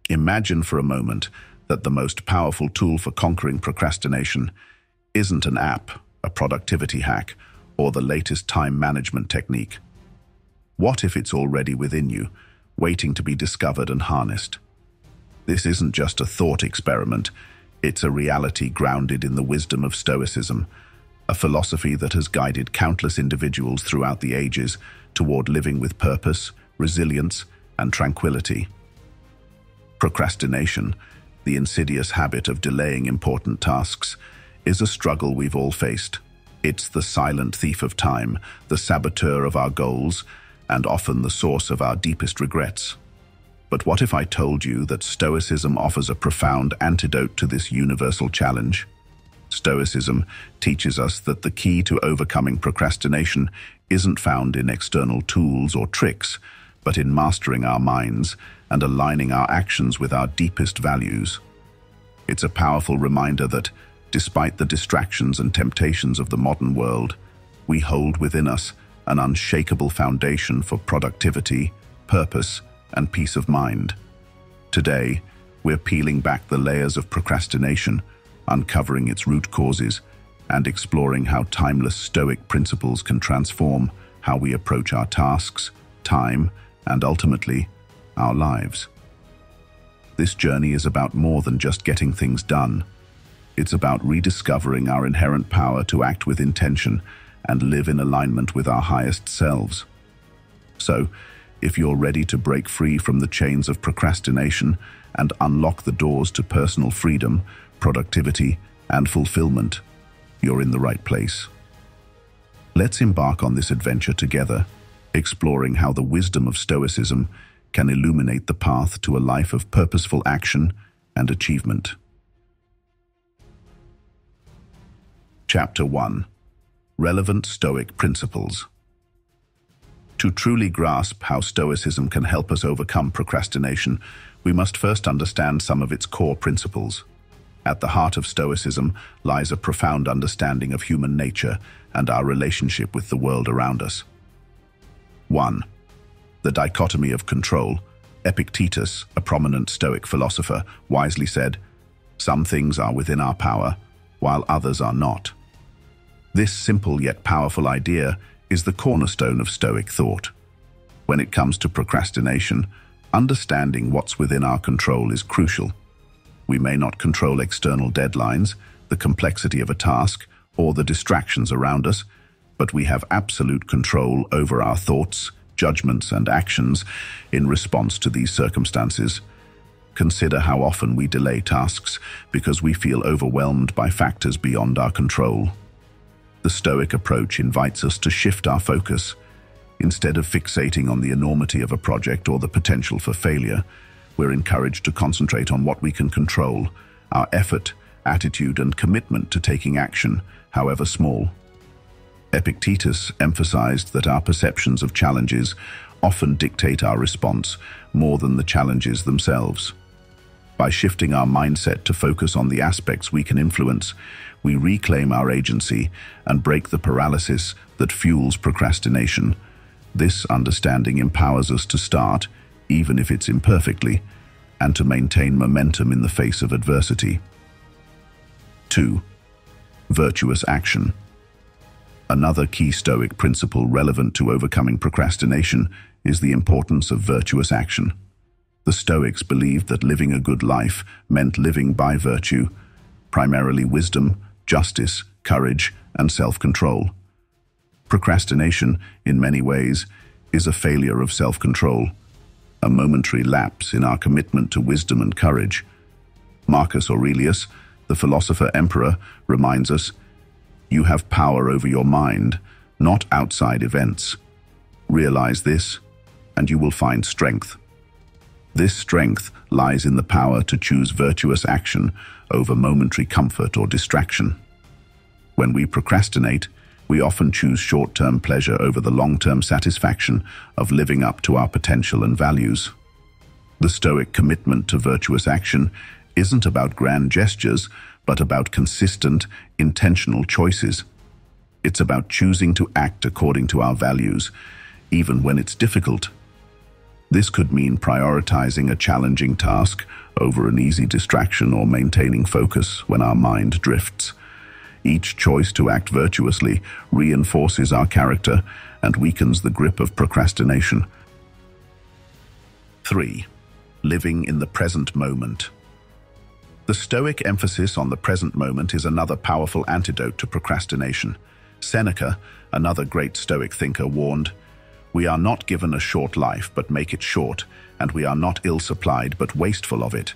Imagine for a moment that the most powerful tool for conquering procrastination isn't an app, a productivity hack, or the latest time management technique. What if it's already within you, waiting to be discovered and harnessed? This isn't just a thought experiment, it's a reality grounded in the wisdom of Stoicism, a philosophy that has guided countless individuals throughout the ages toward living with purpose, resilience, and tranquility. Procrastination, the insidious habit of delaying important tasks, is a struggle we've all faced. It's the silent thief of time, the saboteur of our goals, and often the source of our deepest regrets. But what if I told you that Stoicism offers a profound antidote to this universal challenge? Stoicism teaches us that the key to overcoming procrastination isn't found in external tools or tricks, but in mastering our minds and aligning our actions with our deepest values. It's a powerful reminder that, despite the distractions and temptations of the modern world, we hold within us an unshakable foundation for productivity, purpose, and peace of mind. Today, we're peeling back the layers of procrastination, uncovering its root causes, and exploring how timeless Stoic principles can transform how we approach our tasks, time, and ultimately, our lives. This journey is about more than just getting things done. It's about rediscovering our inherent power to act with intention and live in alignment with our highest selves. So, if you're ready to break free from the chains of procrastination and unlock the doors to personal freedom, productivity, and fulfillment, you're in the right place. Let's embark on this adventure together, exploring how the wisdom of Stoicism can illuminate the path to a life of purposeful action and achievement. Chapter 1. Relevant Stoic Principles. To truly grasp how Stoicism can help us overcome procrastination, we must first understand some of its core principles. At the heart of Stoicism lies a profound understanding of human nature and our relationship with the world around us. 1. The dichotomy of control. Epictetus, a prominent Stoic philosopher, wisely said, "Some things are within our power, while others are not." This simple yet powerful idea is the cornerstone of Stoic thought. When it comes to procrastination, understanding what's within our control is crucial. We may not control external deadlines, the complexity of a task, or the distractions around us, but we have absolute control over our thoughts, judgments, and actions in response to these circumstances. Consider how often we delay tasks because we feel overwhelmed by factors beyond our control. The Stoic approach invites us to shift our focus. Instead of fixating on the enormity of a project or the potential for failure, we're encouraged to concentrate on what we can control, our effort, attitude, and commitment to taking action, however small. Epictetus emphasized that our perceptions of challenges often dictate our response more than the challenges themselves. By shifting our mindset to focus on the aspects we can influence, we reclaim our agency and break the paralysis that fuels procrastination. This understanding empowers us to start, even if it's imperfectly, and to maintain momentum in the face of adversity. 2. Virtuous action. Another key Stoic principle relevant to overcoming procrastination is the importance of virtuous action. The Stoics believed that living a good life meant living by virtue, primarily wisdom, justice, courage, and self-control. Procrastination, in many ways, is a failure of self-control, a momentary lapse in our commitment to wisdom and courage. Marcus Aurelius, the philosopher-emperor, reminds us, "You have power over your mind, not outside events. Realize this, and you will find strength." This strength lies in the power to choose virtuous action over momentary comfort or distraction. When we procrastinate, we often choose short-term pleasure over the long-term satisfaction of living up to our potential and values. The Stoic commitment to virtuous action isn't about grand gestures, but about consistent, intentional choices. It's about choosing to act according to our values, even when it's difficult. This could mean prioritizing a challenging task over an easy distraction or maintaining focus when our mind drifts. Each choice to act virtuously reinforces our character and weakens the grip of procrastination. 3. Living in the present moment. The Stoic emphasis on the present moment is another powerful antidote to procrastination. Seneca, another great Stoic thinker, warned, "We are not given a short life, but make it short, and we are not ill-supplied, but wasteful of it."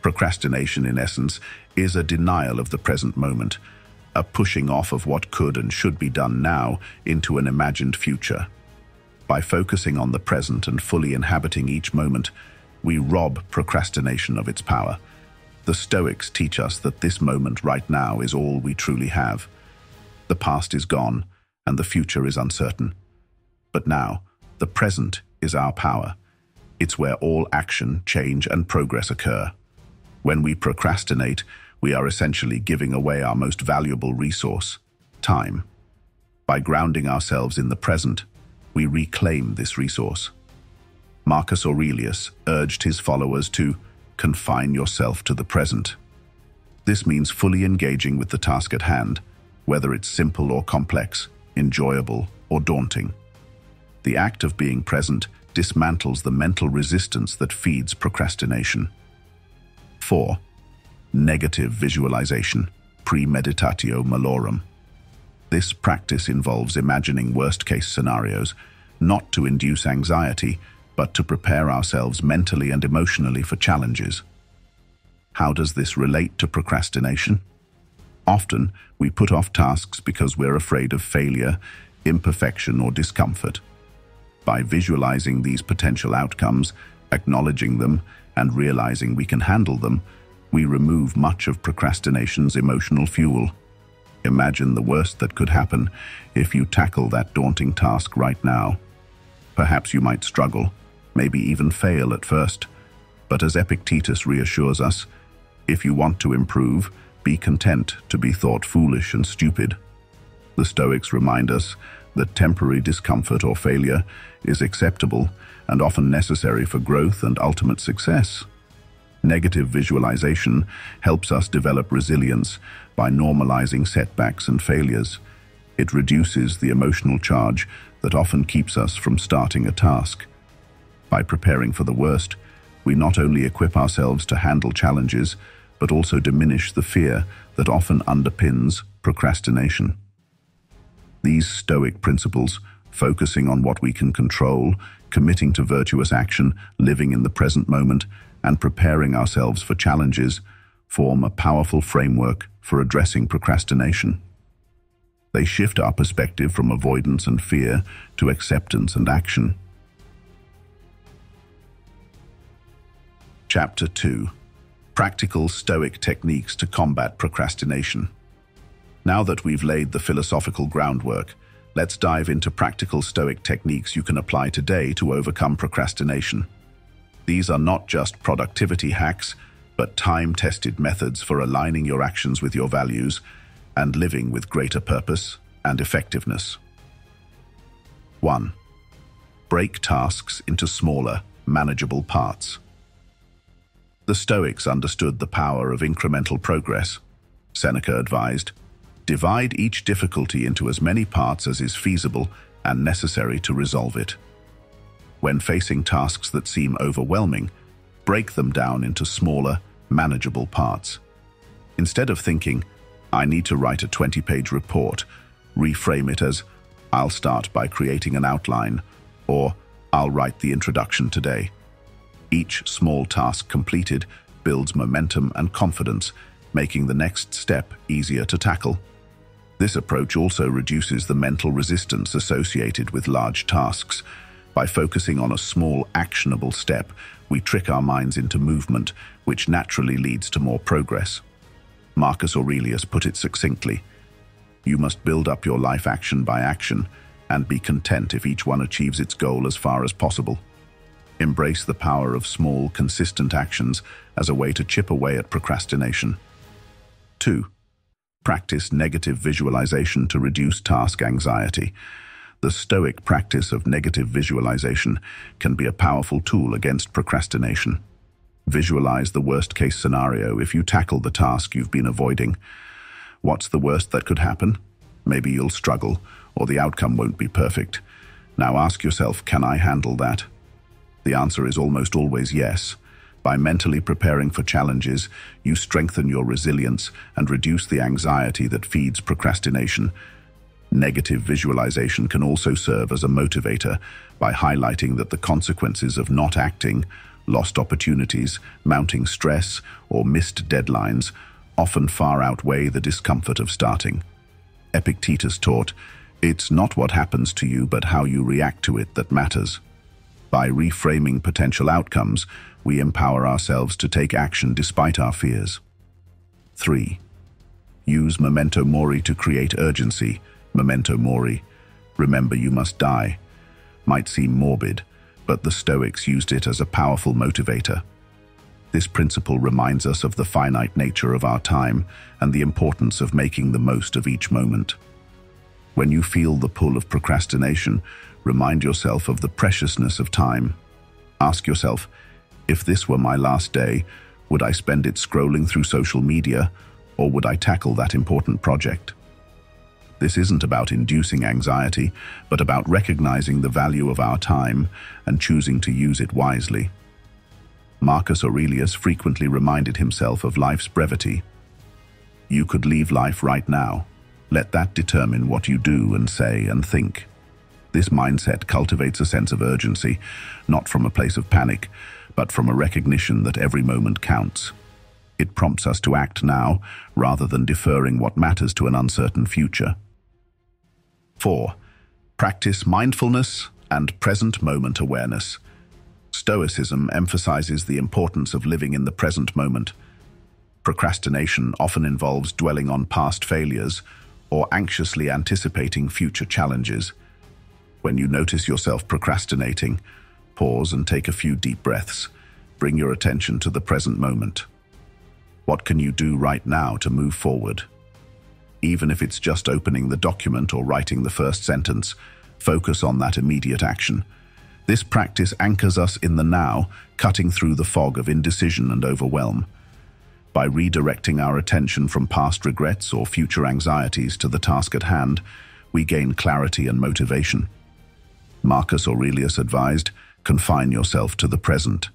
Procrastination, in essence, is a denial of the present moment, a pushing off of what could and should be done now into an imagined future. By focusing on the present and fully inhabiting each moment, we rob procrastination of its power. The Stoics teach us that this moment right now is all we truly have. The past is gone, and the future is uncertain. But now, the present is our power. It's where all action, change, and progress occur. When we procrastinate, we are essentially giving away our most valuable resource, time. By grounding ourselves in the present, we reclaim this resource. Marcus Aurelius urged his followers to confine yourself to the present. This means fully engaging with the task at hand, whether it's simple or complex, enjoyable or daunting. The act of being present dismantles the mental resistance that feeds procrastination. 4. Negative visualization, premeditatio malorum. This practice involves imagining worst-case scenarios, not to induce anxiety, but to prepare ourselves mentally and emotionally for challenges. How does this relate to procrastination? Often, we put off tasks because we're afraid of failure, imperfection, or discomfort. By visualizing these potential outcomes, acknowledging them, and realizing we can handle them, we remove much of procrastination's emotional fuel. Imagine the worst that could happen if you tackle that daunting task right now. Perhaps you might struggle, maybe even fail at first. But as Epictetus reassures us, if you want to improve, be content to be thought foolish and stupid. The Stoics remind us that temporary discomfort or failure is acceptable and often necessary for growth and ultimate success. Negative visualization helps us develop resilience by normalizing setbacks and failures. It reduces the emotional charge that often keeps us from starting a task. By preparing for the worst, we not only equip ourselves to handle challenges, but also diminish the fear that often underpins procrastination. These Stoic principles, focusing on what we can control, committing to virtuous action, living in the present moment, and preparing ourselves for challenges, form a powerful framework for addressing procrastination. They shift our perspective from avoidance and fear to acceptance and action. Chapter 2. Practical Stoic Techniques to Combat Procrastination. Now that we've laid the philosophical groundwork, let's dive into practical Stoic techniques you can apply today to overcome procrastination. These are not just productivity hacks, but time-tested methods for aligning your actions with your values and living with greater purpose and effectiveness. 1. Break tasks into smaller, manageable parts. The Stoics understood the power of incremental progress. Seneca advised, "Divide each difficulty into as many parts as is feasible and necessary to resolve it." When facing tasks that seem overwhelming, break them down into smaller, manageable parts. Instead of thinking, "I need to write a 20-page report," reframe it as, "I'll start by creating an outline," or "I'll write the introduction today." Each small task completed builds momentum and confidence, making the next step easier to tackle. This approach also reduces the mental resistance associated with large tasks. By focusing on a small, actionable step, we trick our minds into movement, which naturally leads to more progress. Marcus Aurelius put it succinctly, "You must build up your life action by action, and be content if each one achieves its goal as far as possible." Embrace the power of small, consistent actions as a way to chip away at procrastination. 2. Practice negative visualization to reduce task anxiety. The Stoic practice of negative visualization can be a powerful tool against procrastination. Visualize the worst-case scenario if you tackle the task you've been avoiding. What's the worst that could happen? Maybe you'll struggle, or the outcome won't be perfect. Now ask yourself, can I handle that? The answer is almost always yes. By mentally preparing for challenges, you strengthen your resilience and reduce the anxiety that feeds procrastination. Negative visualization can also serve as a motivator by highlighting that the consequences of not acting, lost opportunities, mounting stress, or missed deadlines often far outweigh the discomfort of starting. Epictetus taught, "It's not what happens to you, but how you react to it that matters." By reframing potential outcomes, we empower ourselves to take action despite our fears. 3. Use memento mori to create urgency. Memento mori, remember you must die, might seem morbid, but the Stoics used it as a powerful motivator. This principle reminds us of the finite nature of our time and the importance of making the most of each moment. When you feel the pull of procrastination, remind yourself of the preciousness of time. Ask yourself, if this were my last day, would I spend it scrolling through social media, or would I tackle that important project? This isn't about inducing anxiety, but about recognizing the value of our time and choosing to use it wisely. Marcus Aurelius frequently reminded himself of life's brevity. You could leave life right now. Let that determine what you do and say and think. This mindset cultivates a sense of urgency, not from a place of panic, but from a recognition that every moment counts. It prompts us to act now, rather than deferring what matters to an uncertain future. 4. Practice mindfulness and present moment awareness. Stoicism emphasizes the importance of living in the present moment. Procrastination often involves dwelling on past failures or anxiously anticipating future challenges. When you notice yourself procrastinating, pause and take a few deep breaths. Bring your attention to the present moment. What can you do right now to move forward? Even if it's just opening the document or writing the first sentence, focus on that immediate action. This practice anchors us in the now, cutting through the fog of indecision and overwhelm. By redirecting our attention from past regrets or future anxieties to the task at hand, we gain clarity and motivation. Marcus Aurelius advised, confine yourself to the present.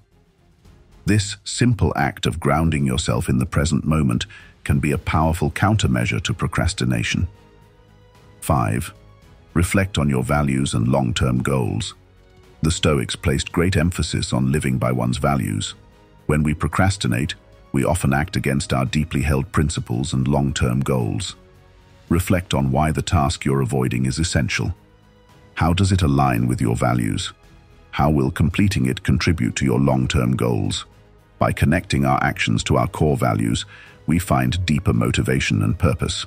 This simple act of grounding yourself in the present moment can be a powerful countermeasure to procrastination. 5. Reflect on your values and long-term goals. The Stoics placed great emphasis on living by one's values. When we procrastinate, we often act against our deeply held principles and long-term goals. Reflect on why the task you're avoiding is essential. How does it align with your values? How will completing it contribute to your long-term goals? By connecting our actions to our core values, we find deeper motivation and purpose.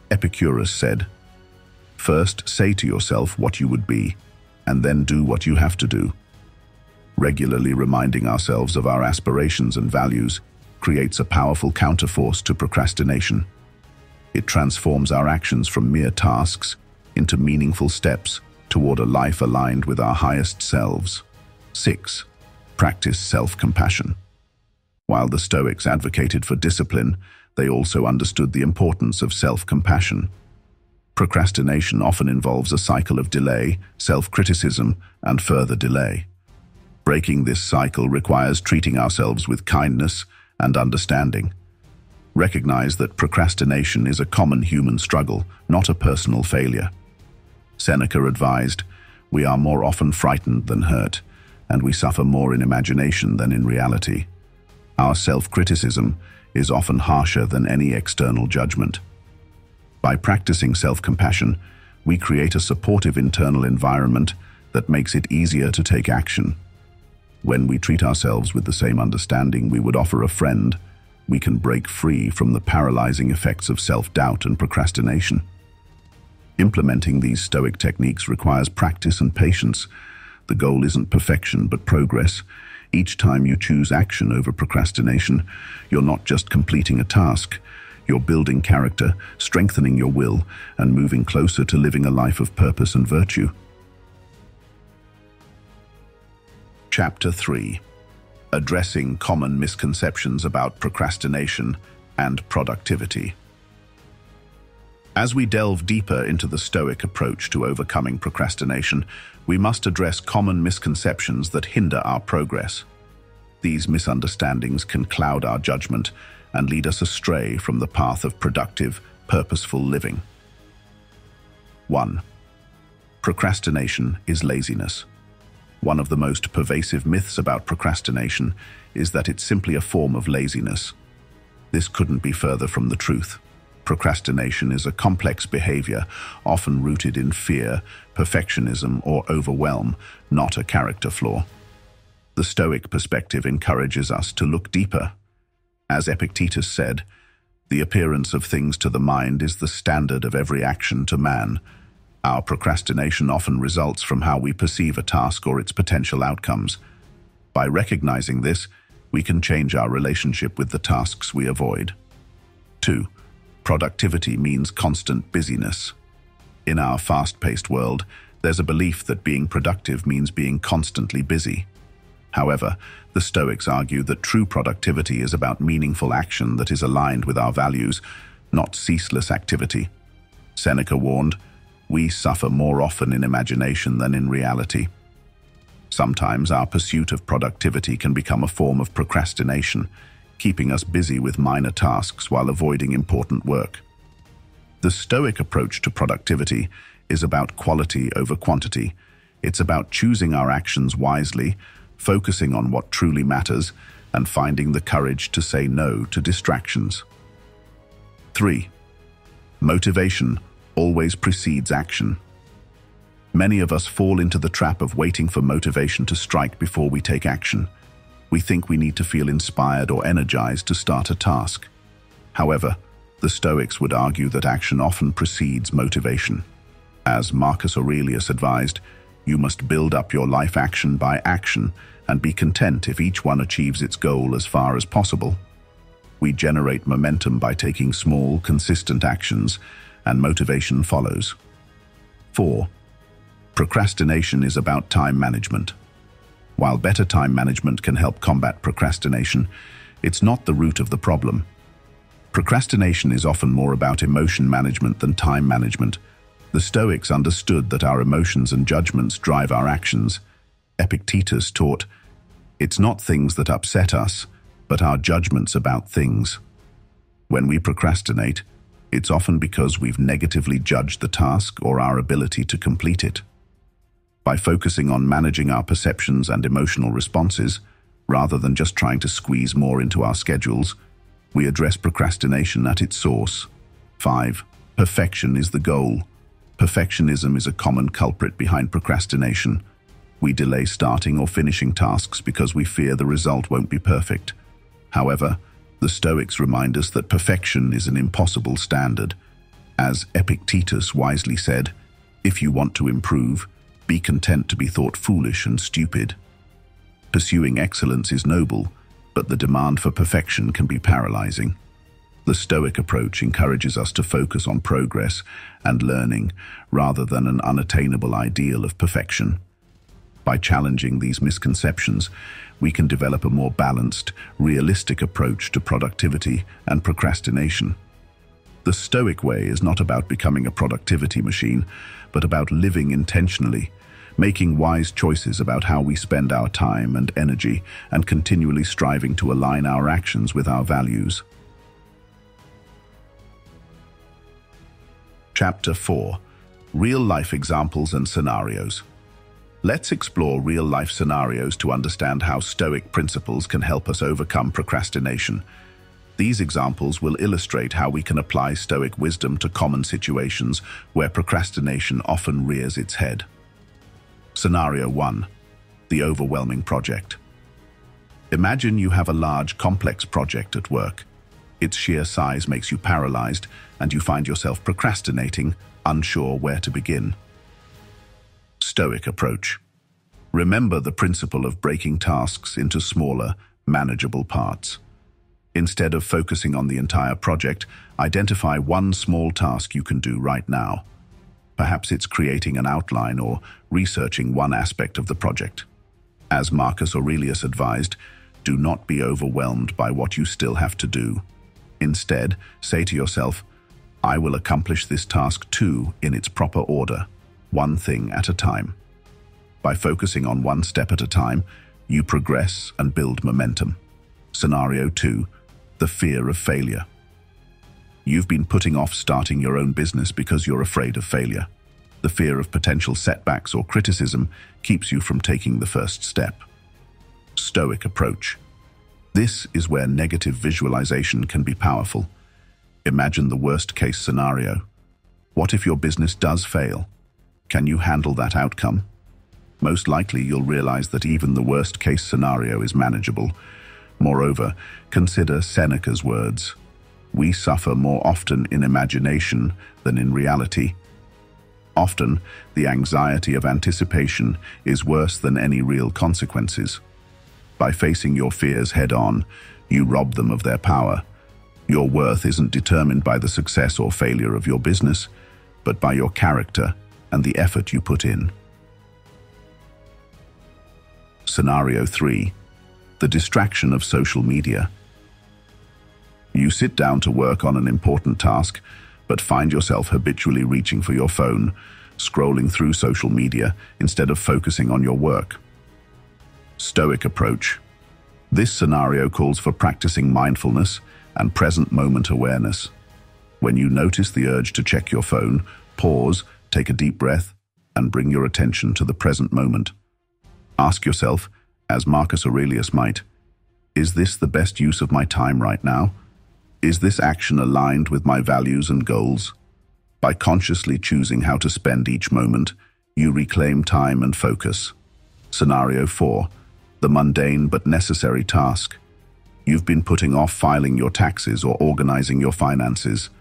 Epicurus said, "First say to yourself what you would be, and then do what you have to do." Regularly reminding ourselves of our aspirations and values creates a powerful counterforce to procrastination. It transforms our actions from mere tasks into meaningful steps toward a life aligned with our highest selves. 6. Practice self-compassion. While the Stoics advocated for discipline, they also understood the importance of self-compassion. Procrastination often involves a cycle of delay, self-criticism, and further delay. Breaking this cycle requires treating ourselves with kindness and understanding. Recognize that procrastination is a common human struggle, not a personal failure. Seneca advised, "We are more often frightened than hurt, and we suffer more in imagination than in reality." Our self-criticism is often harsher than any external judgment. By practicing self-compassion, we create a supportive internal environment that makes it easier to take action. When we treat ourselves with the same understanding we would offer a friend, we can break free from the paralyzing effects of self-doubt and procrastination. Implementing these Stoic techniques requires practice and patience. The goal isn't perfection, but progress. Each time you choose action over procrastination, you're not just completing a task, You're building character, strengthening your will, and moving closer to living a life of purpose and virtue. Chapter 3. Addressing common misconceptions about procrastination and productivity. As we delve deeper into the Stoic approach to overcoming procrastination, we must address common misconceptions that hinder our progress. These misunderstandings can cloud our judgment and lead us astray from the path of productive, purposeful living. 1. Procrastination is laziness. One of the most pervasive myths about procrastination is that it's simply a form of laziness. This couldn't be further from the truth. Procrastination is a complex behavior, often rooted in fear, perfectionism, or overwhelm, not a character flaw. The Stoic perspective encourages us to look deeper. As Epictetus said, "The appearance of things to the mind is the standard of every action to man." Our procrastination often results from how we perceive a task or its potential outcomes. By recognizing this, we can change our relationship with the tasks we avoid. 2. Productivity means constant busyness. In our fast-paced world, there's a belief that being productive means being constantly busy. However, the Stoics argue that true productivity is about meaningful action that is aligned with our values, not ceaseless activity. Seneca warned, "We suffer more often in imagination than in reality." Sometimes our pursuit of productivity can become a form of procrastination, keeping us busy with minor tasks while avoiding important work. The Stoic approach to productivity is about quality over quantity. It's about choosing our actions wisely, focusing on what truly matters, and finding the courage to say no to distractions. 3. Motivation always precedes action. Many of us fall into the trap of waiting for motivation to strike before we take action. We think we need to feel inspired or energized to start a task. However, the Stoics would argue that action often precedes motivation. As Marcus Aurelius advised, you must build up your life action by action and be content if each one achieves its goal as far as possible. We generate momentum by taking small, consistent actions, and motivation follows. 4. Procrastination is about time management. While better time management can help combat procrastination, it's not the root of the problem. Procrastination is often more about emotion management than time management. The Stoics understood that our emotions and judgments drive our actions. Epictetus taught, "It's not things that upset us, but our judgments about things." When we procrastinate, it's often because we've negatively judged the task or our ability to complete it. By focusing on managing our perceptions and emotional responses, rather than just trying to squeeze more into our schedules, we address procrastination at its source. 5. Perfection is the goal. Perfectionism is a common culprit behind procrastination. We delay starting or finishing tasks because we fear the result won't be perfect. However, the Stoics remind us that perfection is an impossible standard. As Epictetus wisely said, "If you want to improve, be content to be thought foolish and stupid." Pursuing excellence is noble, but the demand for perfection can be paralyzing. The Stoic approach encourages us to focus on progress and learning rather than an unattainable ideal of perfection. By challenging these misconceptions, we can develop a more balanced, realistic approach to productivity and procrastination. The Stoic way is not about becoming a productivity machine, but about living intentionally, making wise choices about how we spend our time and energy, and continually striving to align our actions with our values. Chapter 4. Real-life examples and scenarios. Let's explore real-life scenarios to understand how Stoic principles can help us overcome procrastination. These examples will illustrate how we can apply Stoic wisdom to common situations where procrastination often rears its head. Scenario 1. The overwhelming project. Imagine you have a large, complex project at work. Its sheer size makes you paralyzed, and you find yourself procrastinating, unsure where to begin. Stoic approach. Remember the principle of breaking tasks into smaller, manageable parts. Instead of focusing on the entire project, identify one small task you can do right now. Perhaps it's creating an outline or researching one aspect of the project. As Marcus Aurelius advised, do not be overwhelmed by what you still have to do. Instead, say to yourself, I will accomplish this task too in its proper order, one thing at a time. By focusing on one step at a time, you progress and build momentum. Scenario 2, the fear of failure. You've been putting off starting your own business because you're afraid of failure. The fear of potential setbacks or criticism keeps you from taking the first step. Stoic approach. This is where negative visualization can be powerful. Imagine the worst-case scenario. What if your business does fail? Can you handle that outcome? Most likely you'll realize that even the worst-case scenario is manageable. Moreover, consider Seneca's words. We suffer more often in imagination than in reality. Often, the anxiety of anticipation is worse than any real consequences. By facing your fears head-on, you rob them of their power. Your worth isn't determined by the success or failure of your business, but by your character and the effort you put in. Scenario 3. The distraction of social media. You sit down to work on an important task, but find yourself habitually reaching for your phone, scrolling through social media instead of focusing on your work. Stoic approach. This scenario calls for practicing mindfulness and present moment awareness. When you notice the urge to check your phone, pause, take a deep breath, and bring your attention to the present moment. Ask yourself, as Marcus Aurelius might, is this the best use of my time right now? Is this action aligned with my values and goals? By consciously choosing how to spend each moment, you reclaim time and focus. Scenario 4. The mundane but necessary task. You've been putting off filing your taxes or organizing your finances.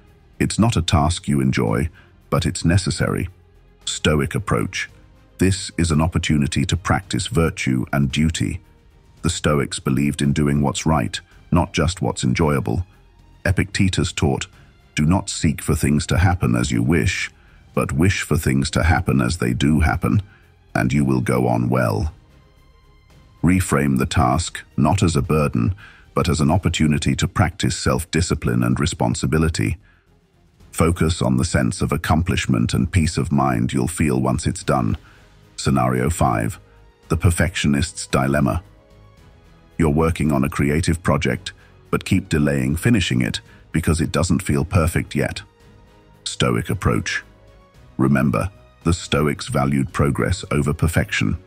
It's not a task you enjoy, but it's necessary. Stoic approach. This is an opportunity to practice virtue and duty. The Stoics believed in doing what's right, not just what's enjoyable. Epictetus taught, do not seek for things to happen as you wish, but wish for things to happen as they do happen, and you will go on well. Reframe the task not as a burden, but as an opportunity to practice self-discipline and responsibility. Focus on the sense of accomplishment and peace of mind you'll feel once it's done. Scenario 5. The Perfectionist's Dilemma. You're working on a creative project, but keep delaying finishing it because it doesn't feel perfect yet. Stoic approach. Remember, the Stoics valued progress over perfection.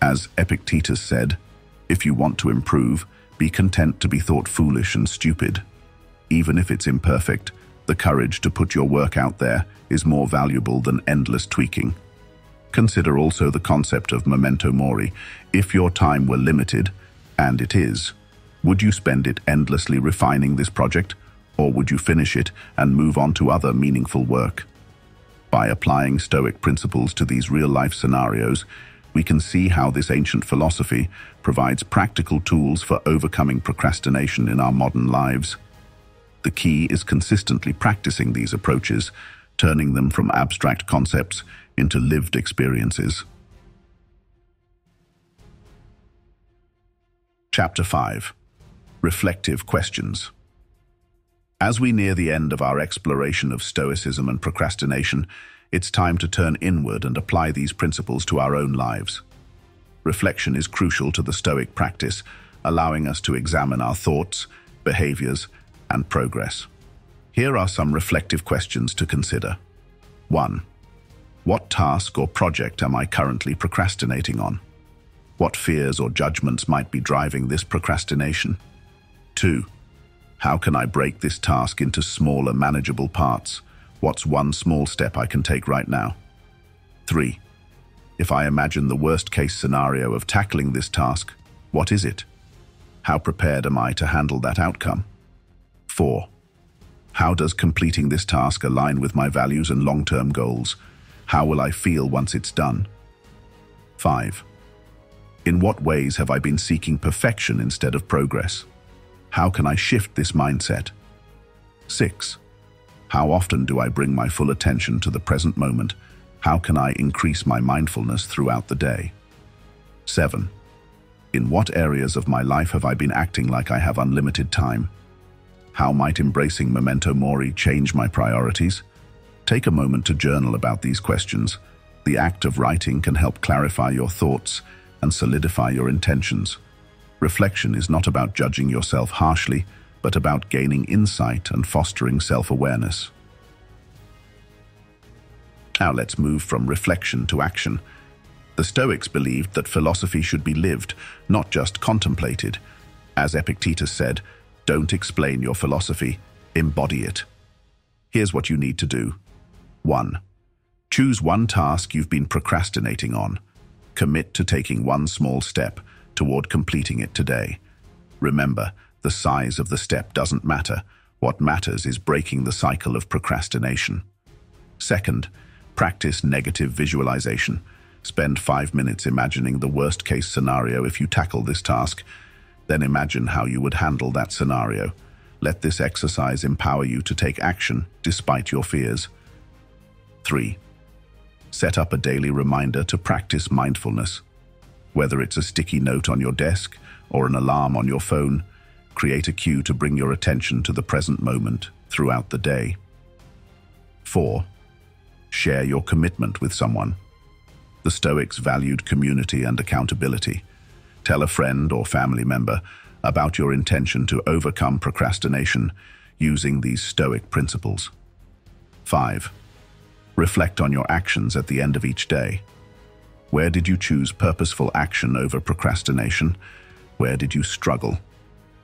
As Epictetus said, if you want to improve, be content to be thought foolish and stupid. Even if it's imperfect, the courage to put your work out there is more valuable than endless tweaking. Consider also the concept of memento mori. If your time were limited, and it is, would you spend it endlessly refining this project, or would you finish it and move on to other meaningful work? By applying Stoic principles to these real-life scenarios, we can see how this ancient philosophy provides practical tools for overcoming procrastination in our modern lives. The key is consistently practicing these approaches, turning them from abstract concepts into lived experiences. Chapter 5. Reflective questions. As we near the end of our exploration of Stoicism and procrastination, it's time to turn inward and apply these principles to our own lives. Reflection is crucial to the Stoic practice, allowing us to examine our thoughts, behaviors, and progress. Here are some reflective questions to consider. 1. What task or project am I currently procrastinating on? What fears or judgments might be driving this procrastination? 2. How can I break this task into smaller, manageable parts? What's one small step I can take right now? 3. If I imagine the worst-case scenario of tackling this task, what is it? How prepared am I to handle that outcome? 4. How does completing this task align with my values and long-term goals? How will I feel once it's done? 5. In what ways have I been seeking perfection instead of progress? How can I shift this mindset? 6. How often do I bring my full attention to the present moment? How can I increase my mindfulness throughout the day? 7. In what areas of my life have I been acting like I have unlimited time? How might embracing memento mori change my priorities? Take a moment to journal about these questions. The act of writing can help clarify your thoughts and solidify your intentions. Reflection is not about judging yourself harshly, but about gaining insight and fostering self-awareness. Now let's move from reflection to action. The Stoics believed that philosophy should be lived, not just contemplated. As Epictetus said, don't explain your philosophy, embody it. Here's what you need to do. 1. Choose one task you've been procrastinating on. Commit to taking one small step toward completing it today. Remember, the size of the step doesn't matter. What matters is breaking the cycle of procrastination. 2. Practice negative visualization. Spend 5 minutes imagining the worst-case scenario if you tackle this task. Then imagine how you would handle that scenario. Let this exercise empower you to take action despite your fears. 3. Set up a daily reminder to practice mindfulness. Whether it's a sticky note on your desk or an alarm on your phone, create a cue to bring your attention to the present moment throughout the day. 4. Share your commitment with someone. The Stoics valued community and accountability. Tell a friend or family member about your intention to overcome procrastination using these Stoic principles. 5. Reflect on your actions at the end of each day. Where did you choose purposeful action over procrastination? Where did you struggle?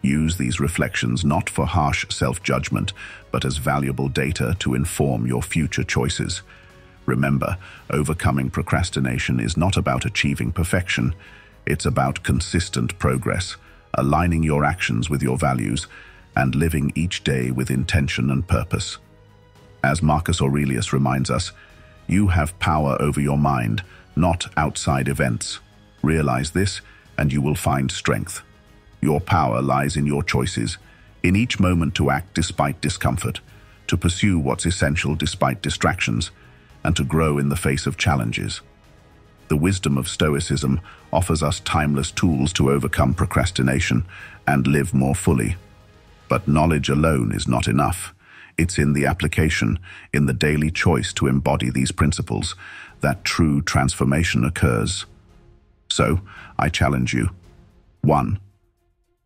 Use these reflections not for harsh self-judgment, but as valuable data to inform your future choices. Remember, overcoming procrastination is not about achieving perfection. It's about consistent progress, aligning your actions with your values, and living each day with intention and purpose. As Marcus Aurelius reminds us, you have power over your mind, not outside events. Realize this, and you will find strength. Your power lies in your choices, in each moment to act despite discomfort, to pursue what's essential despite distractions, and to grow in the face of challenges. The wisdom of Stoicism offers us timeless tools to overcome procrastination and live more fully. But knowledge alone is not enough. It's in the application, in the daily choice to embody these principles, that true transformation occurs. So, I challenge you. 1.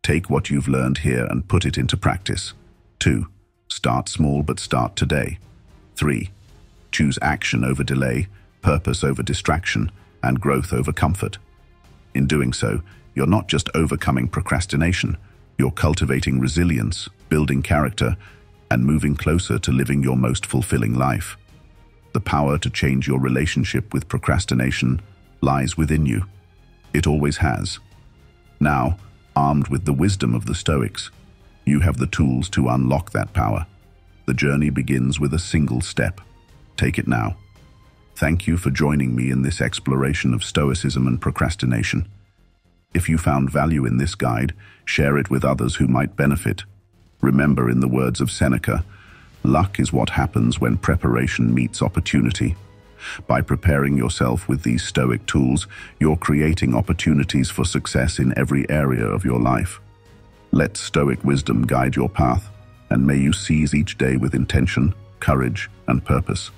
Take what you've learned here and put it into practice. 2. Start small but start today. 3. Choose action over delay, purpose over distraction, and growth over comfort. In doing so, you're not just overcoming procrastination, you're cultivating resilience, building character, and moving closer to living your most fulfilling life. The power to change your relationship with procrastination lies within you. It always has. Now, armed with the wisdom of the Stoics, you have the tools to unlock that power. The journey begins with a single step. Take it now. Thank you for joining me in this exploration of Stoicism and procrastination. If you found value in this guide, share it with others who might benefit. Remember, in the words of Seneca, luck is what happens when preparation meets opportunity. By preparing yourself with these Stoic tools, you're creating opportunities for success in every area of your life. Let Stoic wisdom guide your path, and may you seize each day with intention, courage, and purpose.